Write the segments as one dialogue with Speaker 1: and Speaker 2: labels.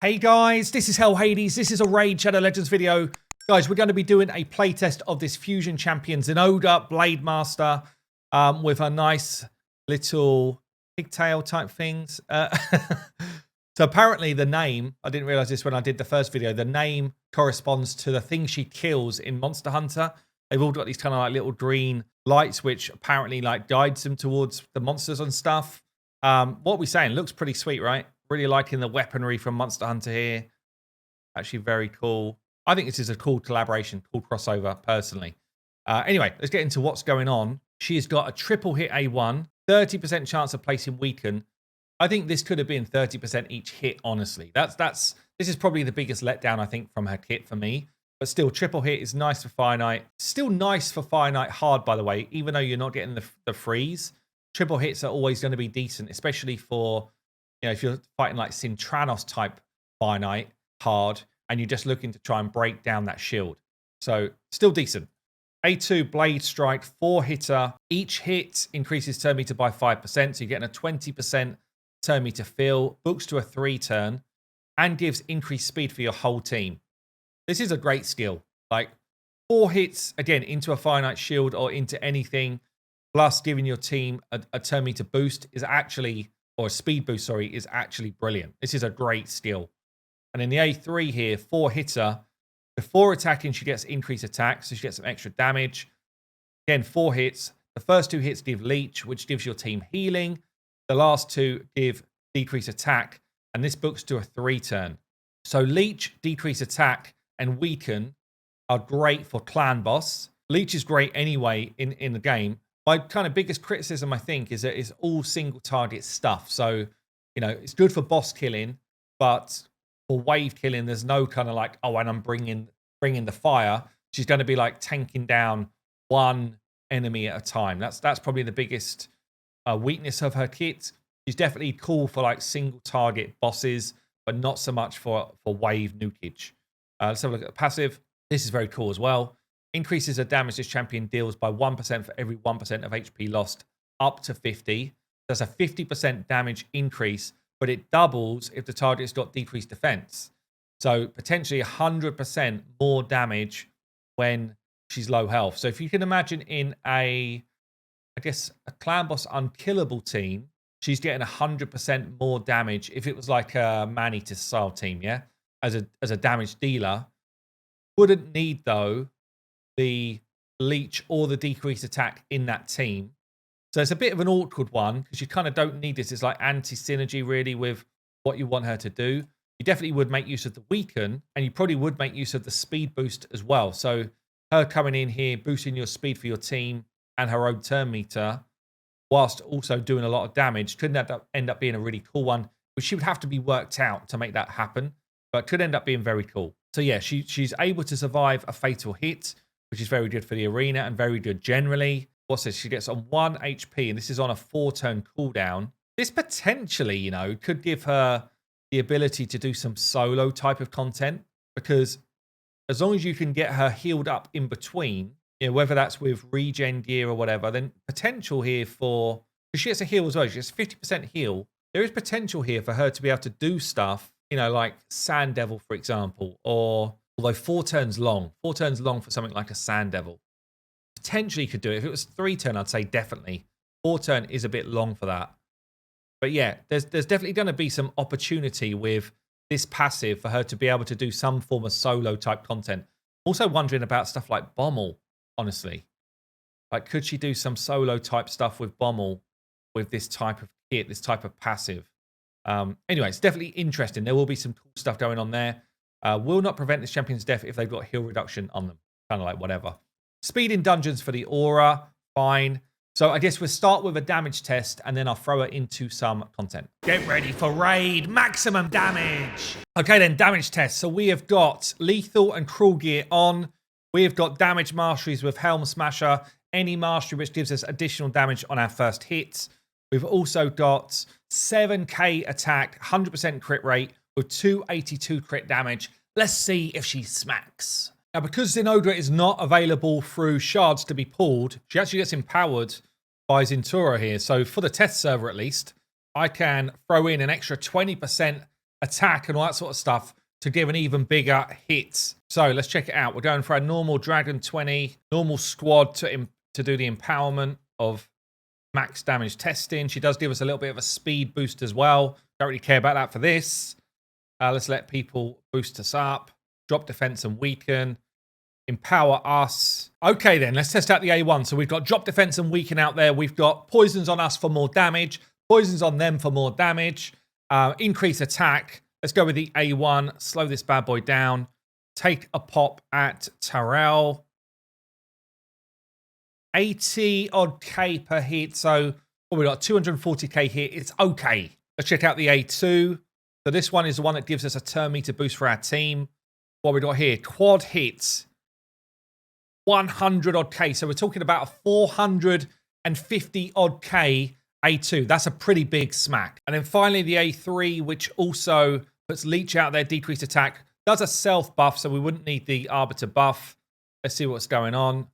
Speaker 1: Hey guys, this is Hell Hades. This is a Raid Shadow Legends video. Guys, we're going to be doing a playtest of this Fusion Champion ZINOGRE Blade Master with a nice little pigtail type things. So apparently the name, I didn't realize this when I did the first video, the name corresponds to the thing she kills in Monster Hunter. They've all got these kind of like little green lights, which apparently like guides them towards the monsters and stuff. What we're saying looks pretty sweet, right? Really liking the weaponry from Monster Hunter here. Actually very cool. I think this is a cool collaboration, cool crossover, personally. Anyway, let's get into what's going on. She's got a triple hit A1, 30% chance of placing weaken. I think this could have been 30% each hit, honestly. This is probably the biggest letdown, I think, from her kit for me. But still, triple hit is nice for Fire Knight. Still nice for Fire Knight hard, by the way, even though you're not getting the freeze. Triple hits are always going to be decent, especially for, you know, if you're fighting like Sintranos type Fire Knight hard, and you're just looking to try and break down that shield. So, still decent. A2 Blade Strike, 4-hitter. Each hit increases turn meter by 5%, so you're getting a 20% turn meter fill, books to a 3-turn, and gives increased speed for your whole team. This is a great skill. Like, 4 hits, again, into a Fire Knight shield or into anything, plus giving your team a turn meter boost is actually, or a speed boost, sorry, is actually brilliant. This is a great skill. And in the A3 here, 4-hitter, before attacking, she gets increased attack, so she gets some extra damage. Again, 4 hits. The first 2 hits give leech, which gives your team healing. The last 2 give decreased attack, and this books to a 3-turn. So leech, decreased attack, and weaken are great for clan boss. Leech is great anyway in the game. My kind of biggest criticism, I think, is that it's all single target stuff. So, you know, it's good for boss killing, but for wave killing, there's no kind of like, oh, and I'm bringing the fire. She's going to be like tanking down one enemy at a time. That's probably the biggest weakness of her kit. She's definitely cool for like single target bosses, but not so much for wave nukage. Let's have a look at the passive. This is very cool as well. Increases the damage this champion deals by 1% for every 1% of HP lost up to 50. That's a 50% damage increase, but it doubles if the target's got decreased defense. So potentially 100% more damage when she's low health. So if you can imagine in a clan boss unkillable team, she's getting 100% more damage if it was like a man-eater style team, yeah? As a damage dealer. Wouldn't need, though, the leech or the decreased attack in that team. So it's a bit of an awkward one because you kind of don't need this. It's like anti-synergy really with what you want her to do. You definitely would make use of the weaken, and you probably would make use of the speed boost as well. So her coming in here, boosting your speed for your team and her own turn meter, whilst also doing a lot of damage, could end up being a really cool one, which she would have to be worked out to make that happen, but could end up being very cool. So yeah, she's able to survive a fatal hit, which is very good for the arena and very good generally. What's this? She gets on 1 HP, and this is on a 4-turn cooldown. This potentially, you know, could give her the ability to do some solo type of content, because as long as you can get her healed up in between, you know, whether that's with regen gear or whatever, then potential here for, because she gets a heal as well, she gets 50% heal. There is potential here for her to be able to do stuff, you know, like Sand Devil, for example, or although 4 turns long for something like a Sand Devil. Potentially could do it. If it was 3-turn, I'd say definitely. 4-turn is a bit long for that. But yeah, there's definitely going to be some opportunity with this passive for her to be able to do some form of solo type content. Also wondering about stuff like Bommel, honestly. Like, could she do some solo type stuff with Bommel with this type of kit, this type of passive? Anyway, it's definitely interesting. There will be some cool stuff going on there. Will not prevent this champion's death if they've got heal reduction on them. Kind of like whatever. Speed in dungeons for the aura, fine. So I guess we'll start with a damage test, and then I'll throw her into some content. Get ready for raid, maximum damage. Okay then, damage test. So we have got lethal and cruel gear on. We have got damage masteries with Helm Smasher, any mastery which gives us additional damage on our first hit. We've also got 7k attack, 100% crit rate with 282 crit damage. Let's see if she smacks. Now, because ZINOGRE is not available through shards to be pulled, she actually gets empowered by Zintura here. So for the test server, at least, I can throw in an extra 20% attack and all that sort of stuff to give an even bigger hit. So let's check it out. We're going for a normal Dragon 20, normal squad to do the empowerment of max damage testing. She does give us a little bit of a speed boost as well. Don't really care about that for this. Let's let people boost us up. Drop defense and weaken. Empower us. Okay then, let's test out the A1. So we've got drop defense and weaken out there. We've got poisons on us for more damage. Poisons on them for more damage. Increase attack. Let's go with the A1. Slow this bad boy down. Take a pop at Terrell. 80 odd K per hit. So we got 240K hit. It's okay. Let's check out the A2. So this one is the one that gives us a turn meter boost for our team. What we got here? Quad hits. 100 odd K. So we're talking about a 450 odd K A2. That's a pretty big smack. And then finally the A3, which also puts leech out there, decreased attack. Does a self buff, so we wouldn't need the arbiter buff. Let's see what's going on.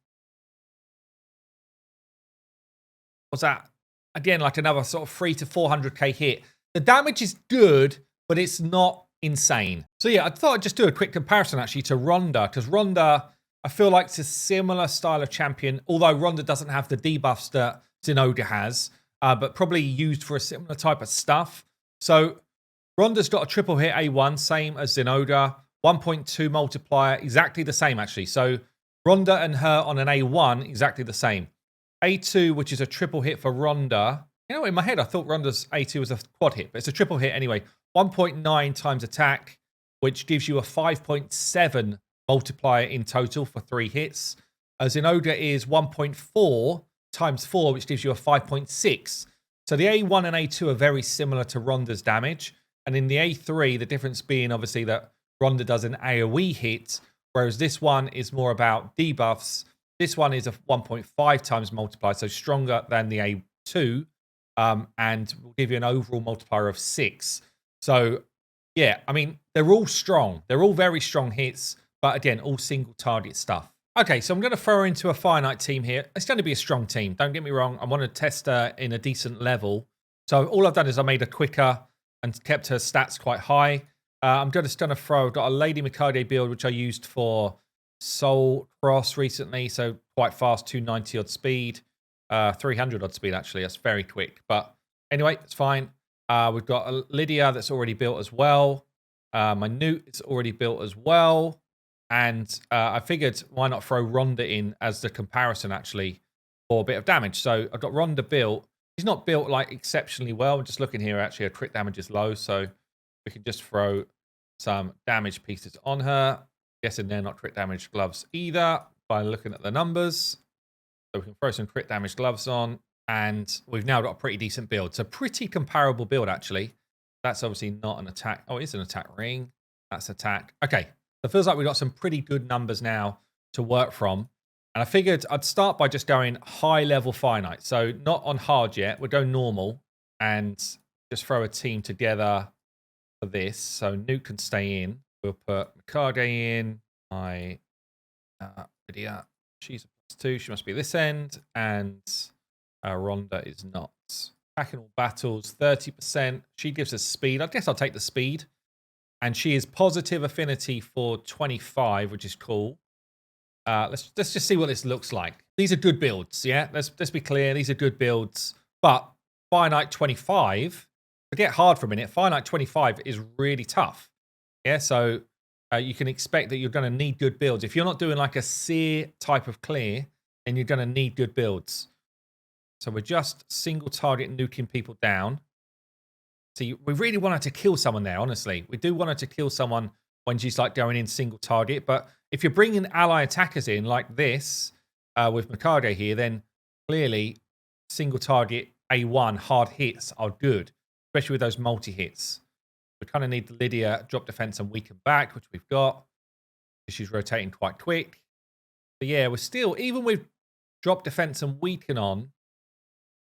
Speaker 1: What's that? Again, like another sort of 3 to 400K hit. The damage is good, but it's not insane. So yeah, I thought I'd just do a quick comparison actually to Ronda, because Ronda, I feel like it's a similar style of champion, although Ronda doesn't have the debuffs that ZINOGRE has, but probably used for a similar type of stuff. So Ronda's got a triple hit A1, same as ZINOGRE, 1.2 multiplier, exactly the same actually. So Ronda and her on an A1, exactly the same. A2, which is a triple hit for Ronda. You know, in my head, I thought Ronda's A2 was a quad hit, but it's a triple hit anyway. 1.9 times attack, which gives you a 5.7 multiplier in total for 3 hits. ZINOGRE is 1.4 times 4, which gives you a 5.6. So the A1 and A2 are very similar to Ronda's damage. And in the A3, the difference being obviously that Ronda does an AoE hit, whereas this one is more about debuffs. This one is a 1.5 times multiplier, so stronger than the A2, and will give you an overall multiplier of 6. So, yeah, I mean, they're all strong. They're all very strong hits, but again, all single target stuff. Okay, so I'm going to throw her into a finite team here. It's going to be a strong team. Don't get me wrong. I want to test her in a decent level. So all I've done is I made her quicker and kept her stats quite high. I'm just going to throw, I've got a Lady Mikade build, which I used for Soul Cross recently. So quite fast, 290 odd speed, 300 odd speed, actually. That's very quick. But anyway, it's fine. We've got a Lydia that's already built as well. My Newt is already built as well. And I figured why not throw Ronda in as the comparison, actually, for a bit of damage. So I've got Ronda built. She's not built, like, exceptionally well. I'm just looking here, actually, her crit damage is low. So we can just throw some damage pieces on her. Guessing they're not crit damage gloves either by looking at the numbers. So we can throw some crit damage gloves on. And we've now got a pretty decent build. It's a pretty comparable build, actually. That's obviously not an attack. Oh, it is an attack ring. That's attack. Okay. So it feels like we've got some pretty good numbers now to work from. And I figured I'd start by just going high level finite. So not on hard yet. We'll go normal and just throw a team together for this. So Newt can stay in. We'll put Mikade in. My Lydia. She's a +2. She must be this end. And Ronda is not. Attacking all battles, 30%. She gives us speed. I guess I'll take the speed. And she is positive affinity for 25, which is cool. Let's just see what this looks like. These are good builds, yeah? Let's be clear. These are good builds. But Finite 25, forget hard for a minute. Finite 25 is really tough. Yeah, so you can expect that you're going to need good builds. If you're not doing like a sear type of clear, then you're going to need good builds. So we're just single target nuking people down. See, we really want her to kill someone there, honestly. We do want her to kill someone when she's like going in single target. But if you're bringing ally attackers in like this with Mikade here, then clearly single target A1 hard hits are good, especially with those multi-hits. We kind of need Lydia drop defense and weaken back, which we've got. She's rotating quite quick. But yeah, we're still, even with drop defense and weaken on,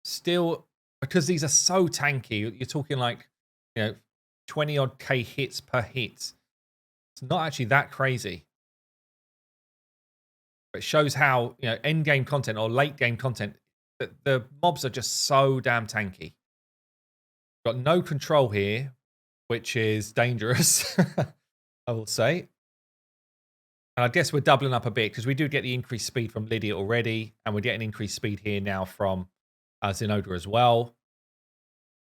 Speaker 1: still, because these are so tanky, you're talking like, 20 odd K hits per hit. It's not actually that crazy. But it shows how, end game content or late game content, the mobs are just so damn tanky. Got no control here. which is dangerous, I will say. And I guess we're doubling up a bit because we do get the increased speed from Lydia already, and we're getting increased speed here now from ZINOGRE as well.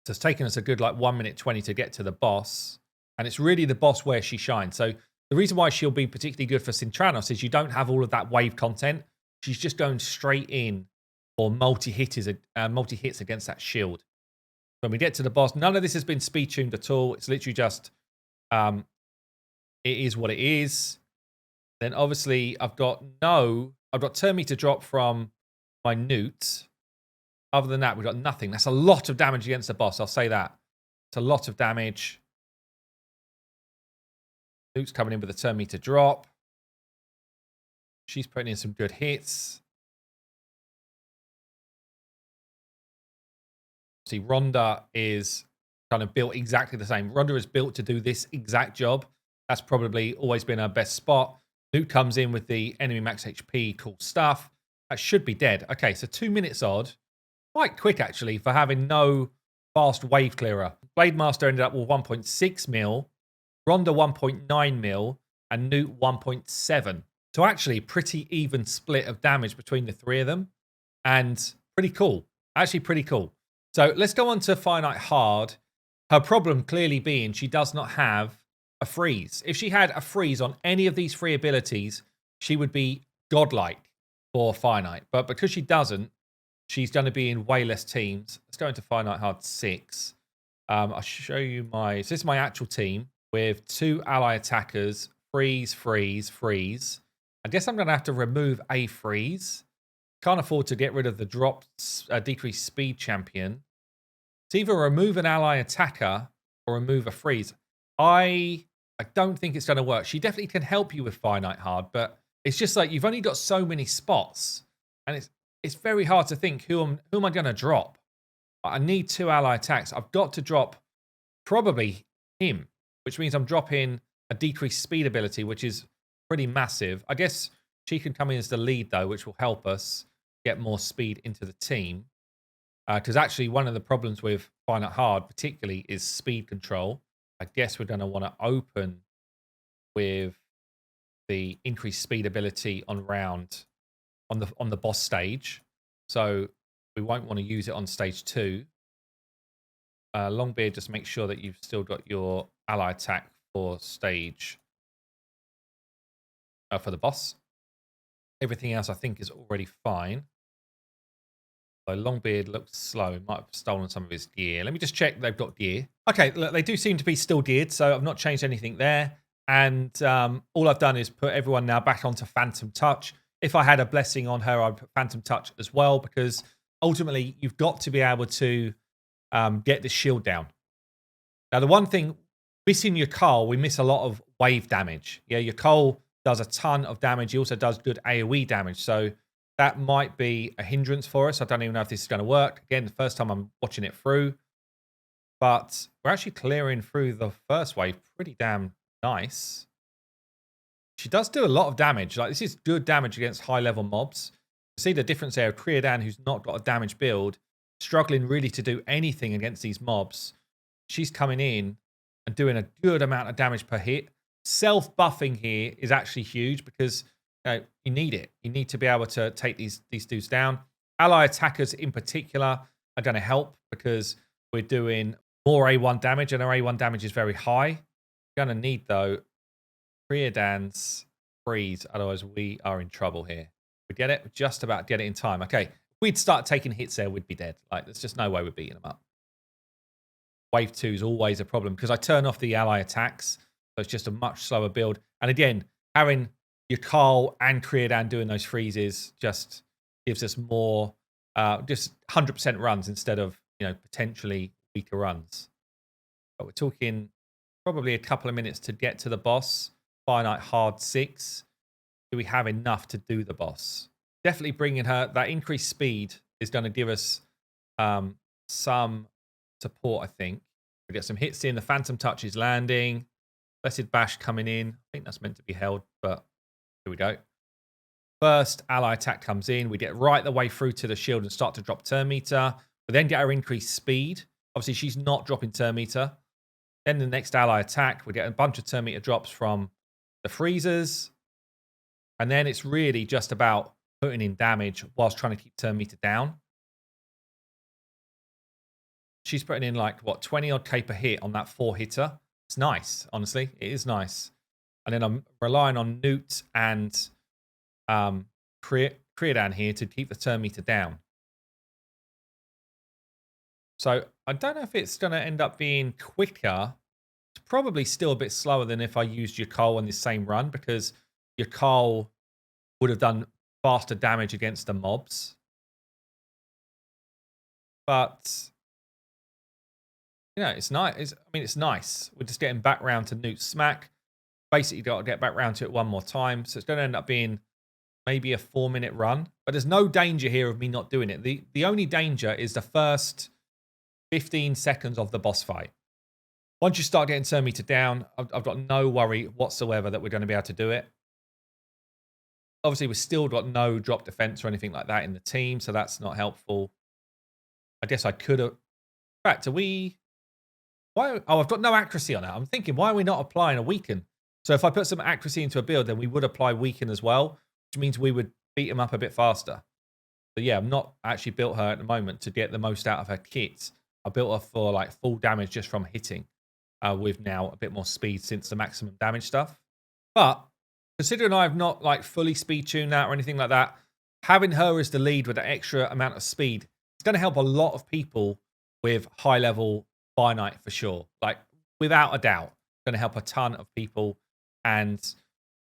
Speaker 1: So it's taken us a good like 1 minute 20 to get to the boss, and it's really the boss where she shines. So the reason why she'll be particularly good for Sintranos is you don't have all of that wave content. She's just going straight in for multi-hits against that shield. When we get to the boss, none of this has been speed tuned at all. It's literally just, it is what it is. Then obviously I've got turn meter drop from my newt. Other than that, we've got nothing. That's a lot of damage against the boss. I'll say that. It's a lot of damage. Newt's coming in with a turn meter drop. She's putting in some good hits. See, Ronda is kind of built exactly the same. Ronda is built to do this exact job. That's probably always been her best spot. Newt comes in with the enemy max HP, cool stuff. That should be dead. Okay, so 2 minutes odd. Quite quick, actually, for having no fast wave clearer. Blademaster ended up with 1.6 mil, Ronda 1.9 mil, and Newt 1.7. So actually, pretty even split of damage between the three of them. And pretty cool. Actually, pretty cool. So let's go on to Finite Hard. Her problem clearly being she does not have a freeze. If she had a freeze on any of these three abilities, she would be godlike for Finite. But because she doesn't, she's going to be in way less teams. Let's go into Finite Hard 6. I'll show you my... So this is my actual team with 2 ally attackers. Freeze, freeze, freeze. I guess I'm going to have to remove a freeze. Can't afford to get rid of the drop decreased speed champion. It's either remove an ally attacker or remove a freeze. I don't think it's going to work. She definitely can help you with Finite Hard, but it's just like you've only got so many spots, and it's very hard to think who am I going to drop. I need 2 ally attacks. I've got to drop probably him, which means I'm dropping a decreased speed ability, which is pretty massive. I guess she can come in as the lead though, which will help us get more speed into the team. Because actually one of the problems with Finite Hard particularly is speed control. I guess we're going to want to open with the increased speed ability on the boss stage. So we won't want to use it on stage 2. Longbeard, just make sure that you've still got your ally attack for stage for the boss. Everything else I think is already fine. So Longbeard looks slow. Might have stolen some of his gear. Let me just check they've got gear. Okay, look, they do seem to be still geared, so I've not changed anything there. And all I've done is put everyone now back onto Phantom Touch. If I had a blessing on her, I'd put Phantom Touch as well, because ultimately you've got to be able to get the shield down. Now, the one thing, missing your Carl, we miss a lot of wave damage. Yeah, your Cole does a ton of damage. He also does good AoE damage. So that might be a hindrance for us. I don't even know if this is going to work. Again, the first time I'm watching it through. But we're actually clearing through the first wave pretty damn nice. She does do a lot of damage. Like, this is good damage against high-level mobs. You see the difference there of Creodan, who's not got a damage build, struggling really to do anything against these mobs. She's coming in and doing a good amount of damage per hit. Self-buffing here is actually huge because you need it. You need to be able to take these dudes down. Ally attackers in particular are going to help because we're doing more A1 damage, and our A1 damage is very high. We're going to need, though, Creodan's freeze, otherwise we are in trouble here. We get it? Just about get it in time. Okay, if we'd start taking hits there, we'd be dead. Like, there's just no way we're beating them up. Wave 2 is always a problem because I turn off the ally attacks, so it's just a much slower build. And again, having your Carl and Creodan doing those freezes just gives us more, just 100% runs instead of, potentially weaker runs. But we're talking probably a couple of minutes to get to the boss. Finite Hard 6. Do we have enough to do the boss? Definitely bringing her, that increased speed is going to give us some support, I think. We get some hits in. The Phantom Touch is landing. Blessed Bash coming in. I think that's meant to be held, but here we go. First ally attack comes in. We get right the way through to the shield and start to drop turn meter. We then get our increased speed. Obviously, she's not dropping turn meter. Then the next ally attack, we get a bunch of turn meter drops from the freezers. And then it's really just about putting in damage whilst trying to keep turn meter down. She's putting in like, what, 20 odd K per hit on that 4-hitter. It's nice, honestly. It is nice. And then I'm relying on Newt and Creodan here to keep the turn meter down. So I don't know if it's going to end up being quicker. It's probably still a bit slower than if I used your Cole on the same run, because your Cole would have done faster damage against the mobs. But, you know, it's nice. It's nice. We're just getting back round to Newt Smack. Basically got to get back round to it one more time. So it's going to end up being maybe a 4-minute run. But there's no danger here of me not doing it. The only danger is the first 15 seconds of the boss fight. Once you start getting turn meter down, I've got no worry whatsoever that we're going to be able to do it. Obviously, we've still got no drop defense or anything like that in the team, so that's not helpful. I guess I could have... In fact, are we... Why? Oh, I've got no accuracy on that. I'm thinking, why are we not applying a weaken? So if I put some accuracy into a build, then we would apply weaken as well, which means we would beat him up a bit faster. But yeah, I'm not actually built her at the moment to get the most out of her kit. I built her for like full damage just from hitting, with now a bit more speed since the maximum damage stuff. But considering I've not like fully speed tuned that or anything like that, having her as the lead with the extra amount of speed, it's going to help a lot of people with high level finite for sure. Like without a doubt, it's going to help a ton of people. And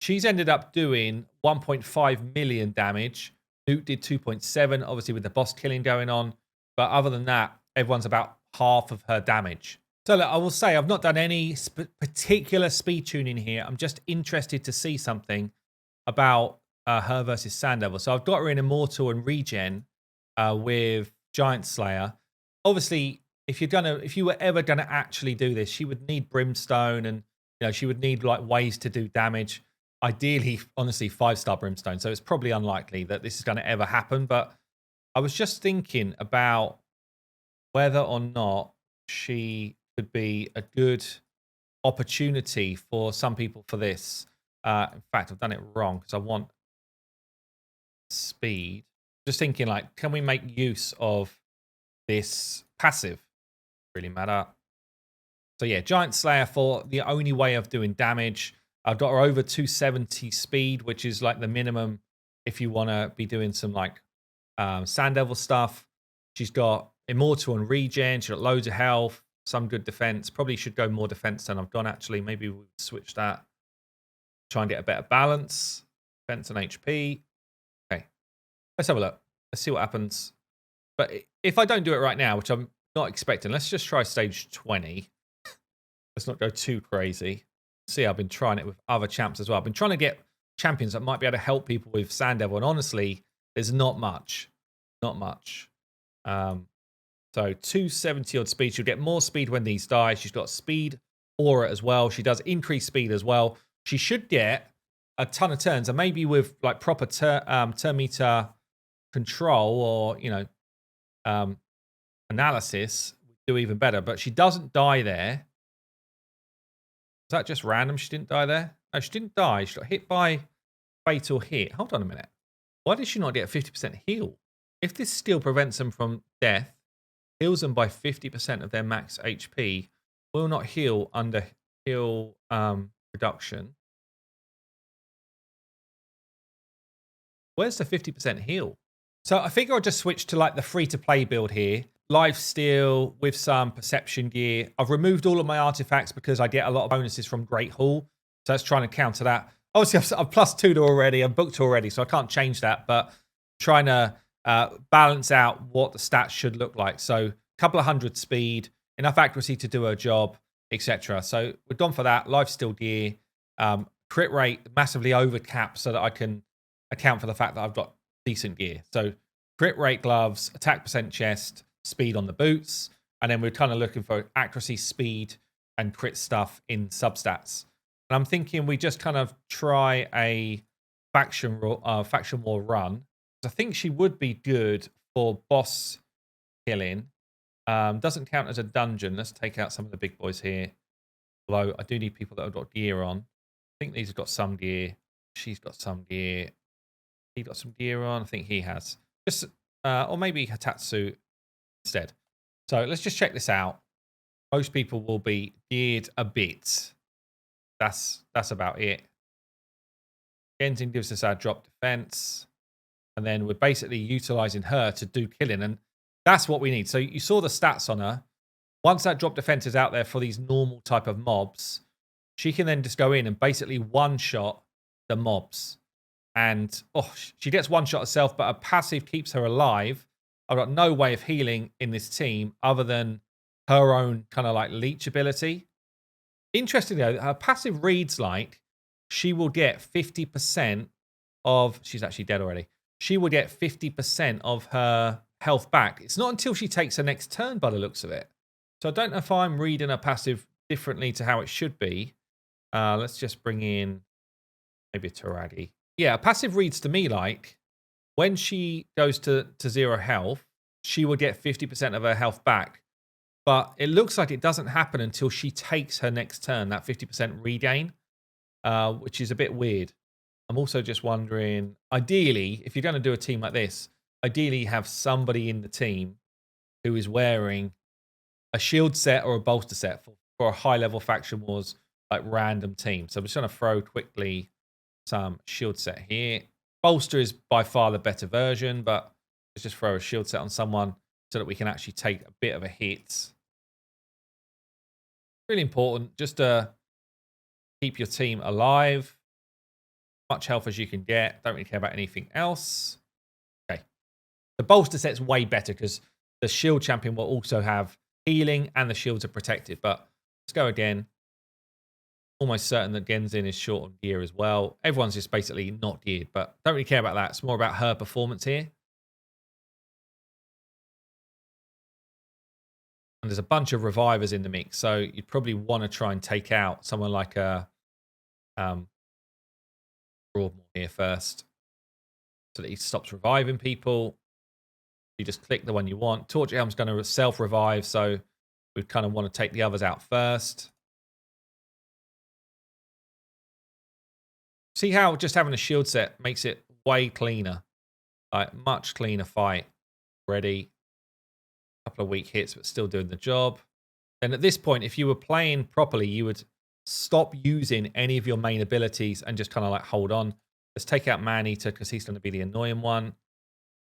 Speaker 1: she's ended up doing 1.5 million damage. Newt did 2.7, obviously with the boss killing going on. But other than that, everyone's about half of her damage. So look, I will say I've not done any particular speed tuning here. I'm just interested to see something about her versus Sandover. So I've got her in Immortal and Regen with Giant Slayer. Obviously, if you were ever gonna actually do this, she would need Brimstone, and you know she would need like ways to do damage. Ideally, honestly, 5-star Brimstone. So it's probably unlikely that this is going to ever happen. But I was just thinking about whether or not she could be a good opportunity for some people for this. In fact, I've done it wrong because I want speed. Just thinking, like, can we make use of this passive? Really matter. So yeah, Giant Slayer for the only way of doing damage. I've got her over 270 speed, which is like the minimum if you want to be doing some like Sand Devil stuff. She's got Immortal and Regen. She's got loads of health, some good defense. Probably should go more defense than I've done actually. Maybe we'll switch that. Try and get a better balance. Defense and HP. Okay, let's have a look. Let's see what happens. But if I don't do it right now, which I'm not expecting, let's just try stage 20. Let's not go too crazy. See, I've been trying it with other champs as well. I've been trying to get champions that might be able to help people with Sand Devil, and honestly, there's not much. Not much. So 270 odd speed. She'll get more speed when these die. She's got speed aura as well. She does increase speed as well. She should get a ton of turns, and maybe with like proper turn meter control or analysis, do even better. But she doesn't die there. Is that just random? She didn't die there? No, she didn't die. She got hit by fatal hit. Hold on a minute. Why did she not get a 50% heal? If this still prevents them from death, heals them by 50% of their max HP, will not heal under heal reduction. Where's the 50% heal? So I figure I'll just switch to like the free-to-play build here. Lifesteal with some perception gear. I've removed all of my artifacts because I get a lot of bonuses from Great Hall. So that's trying to counter that. Obviously, I'm +2 already. I'm booked already, so I can't change that. But trying to balance out what the stats should look like. So a couple of 100 speed, enough accuracy to do her job, etc. So we've gone for that. Lifesteal gear. Crit rate massively over cap so that I can account for the fact that I've got decent gear. So crit rate gloves, attack percent chest, speed on the boots, and then we're kind of looking for accuracy, speed, and crit stuff in substats. And I'm thinking we just kind of try a faction war run. I think she would be good for boss killing. Doesn't count as a dungeon. Let's take out some of the big boys here. Although I do need people that have got gear on. I think these have got some gear. She's got some gear. He got some gear on. I think he has. Just or maybe Hatatsu instead. So let's just check this out. Most people will be geared a bit. That's about it. Genzin gives us our drop defense. And then we're basically utilizing her to do killing. And that's what we need. So you saw the stats on her. Once that drop defense is out there for these normal type of mobs, she can then just go in and basically one-shot the mobs. And she gets one-shot herself, but her passive keeps her alive. I've got no way of healing in this team other than her own kind of like leech ability. Interestingly, though, her passive reads like she will get 50% of... She's actually dead already. She will get 50% of her health back. It's not until she takes her next turn by the looks of it. So I don't know if I'm reading her passive differently to how it should be. Let's just bring in maybe a Taragi. Yeah, passive reads to me like when she goes to 0 health, she will get 50% of her health back. But it looks like it doesn't happen until she takes her next turn, that 50% regain, which is a bit weird. I'm also just wondering, ideally, if you're going to do a team like this, ideally have somebody in the team who is wearing a shield set or a bolster set for a high-level faction wars, like random team. So I'm just going to throw quickly some shield set here. Bolster is by far the better version, but let's just throw a shield set on someone so that we can actually take a bit of a hit. Really important just to keep your team alive. Much health as you can get. Don't really care about anything else. Okay. The bolster set's way better because the shield champion will also have healing and the shields are protected. But let's go again. Almost certain that Genzin is short on gear as well. Everyone's just basically not geared, but don't really care about that. It's more about her performance here. And there's a bunch of revivers in the mix, so you'd probably want to try and take out someone like a Broadmoor here first, so that he stops reviving people. You just click the one you want. Torch Helm's going to self-revive, so we kind of want to take the others out first. See how just having a shield set makes it way cleaner. Like, much cleaner fight. Ready. A couple of weak hits, but still doing the job. And at this point, if you were playing properly, you would stop using any of your main abilities and just kind of like hold on. Let's take out Man-Eater because he's going to be the annoying one.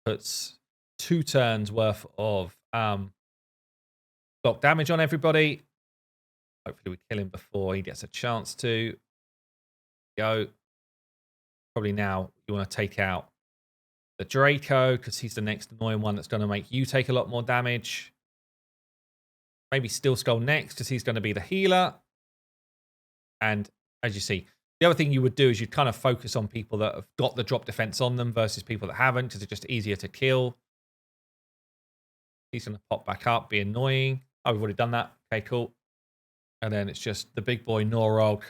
Speaker 1: Puts 2 turns worth of block damage on everybody. Hopefully we kill him before he gets a chance to. Go. Probably now you want to take out the Draco because he's the next annoying one that's going to make you take a lot more damage. Maybe Steel Skull next because he's going to be the healer. And as you see, the other thing you would do is you'd kind of focus on people that have got the drop defense on them versus people that haven't because it's just easier to kill. He's going to pop back up, be annoying. Oh, we've already done that. Okay, cool. And then it's just the big boy Norog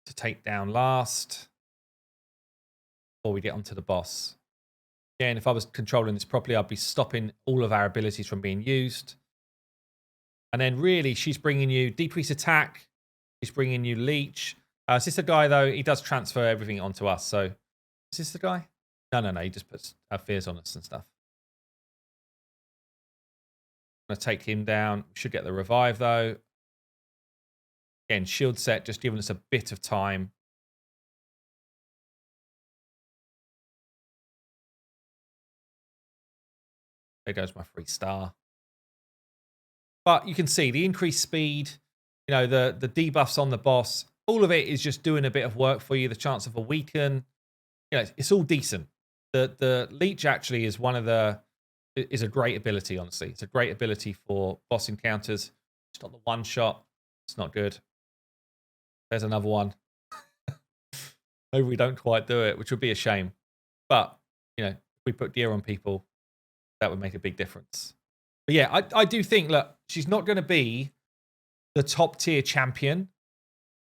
Speaker 1: to take down last before we get onto the boss. Again, if I was controlling this properly, I'd be stopping all of our abilities from being used. And then really, she's bringing you decrease attack. She's bringing you leech. Is this the guy, though? He does transfer everything onto us. So is this the guy? No. He just puts fears on us and stuff. I'm going to take him down. Should get the revive, though. Again, shield set, just giving us a bit of time. There goes my 3-star. But you can see the increased speed, you know, the debuffs on the boss, all of it is just doing a bit of work for you. The chance of a weaken, you know, it's all decent. The leech actually is is a great ability, honestly. It's a great ability for boss encounters. It's not the one shot. It's not good. There's another one. Maybe we don't quite do it, which would be a shame. But, you know, if we put gear on people, that would make a big difference. But yeah, I do think, look, she's not going to be the top tier champion,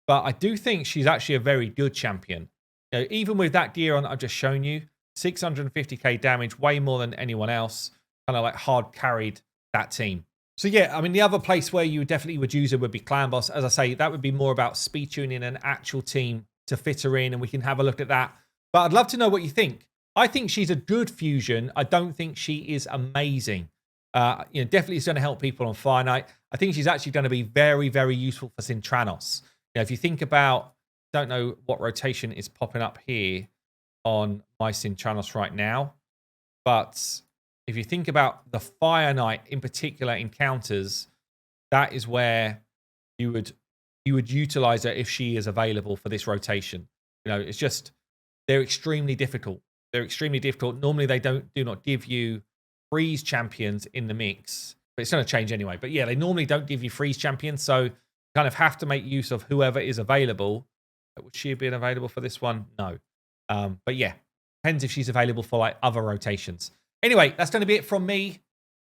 Speaker 1: but I do think she's actually a very good champion. You know, even with that gear on that I've just shown you, 650k damage, way more than anyone else, kind of like hard carried that team. So yeah, I mean, the other place where you definitely would use her would be Clan Boss. As I say, that would be more about speed tuning an actual team to fit her in, and we can have a look at that. But I'd love to know what you think. I think she's a good fusion. I don't think she is amazing. Definitely it's going to help people on Fire Night. I think she's actually going to be very, very useful for Sintranos. If you think about, don't know what rotation is popping up here on my Sintranos right now, but if you think about the Fire Knight in particular encounters, that is where you would utilize her if she is available for this rotation. It's just they're extremely difficult. They're extremely difficult. Normally they do not give you freeze champions in the mix, but it's going to change anyway. But yeah, they normally don't give you freeze champions, so you kind of have to make use of whoever is available. Would she have been available for this one? No. But yeah, depends if she's available for like other rotations. Anyway, that's going to be it from me.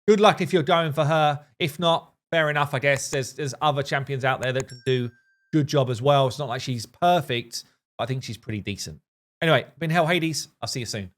Speaker 1: Good luck if you're going for her. If not, fair enough, I guess. There's other champions out there that can do good job as well. It's not like she's perfect, but I think she's pretty decent. Anyway, been Hell Hades. I'll see you soon.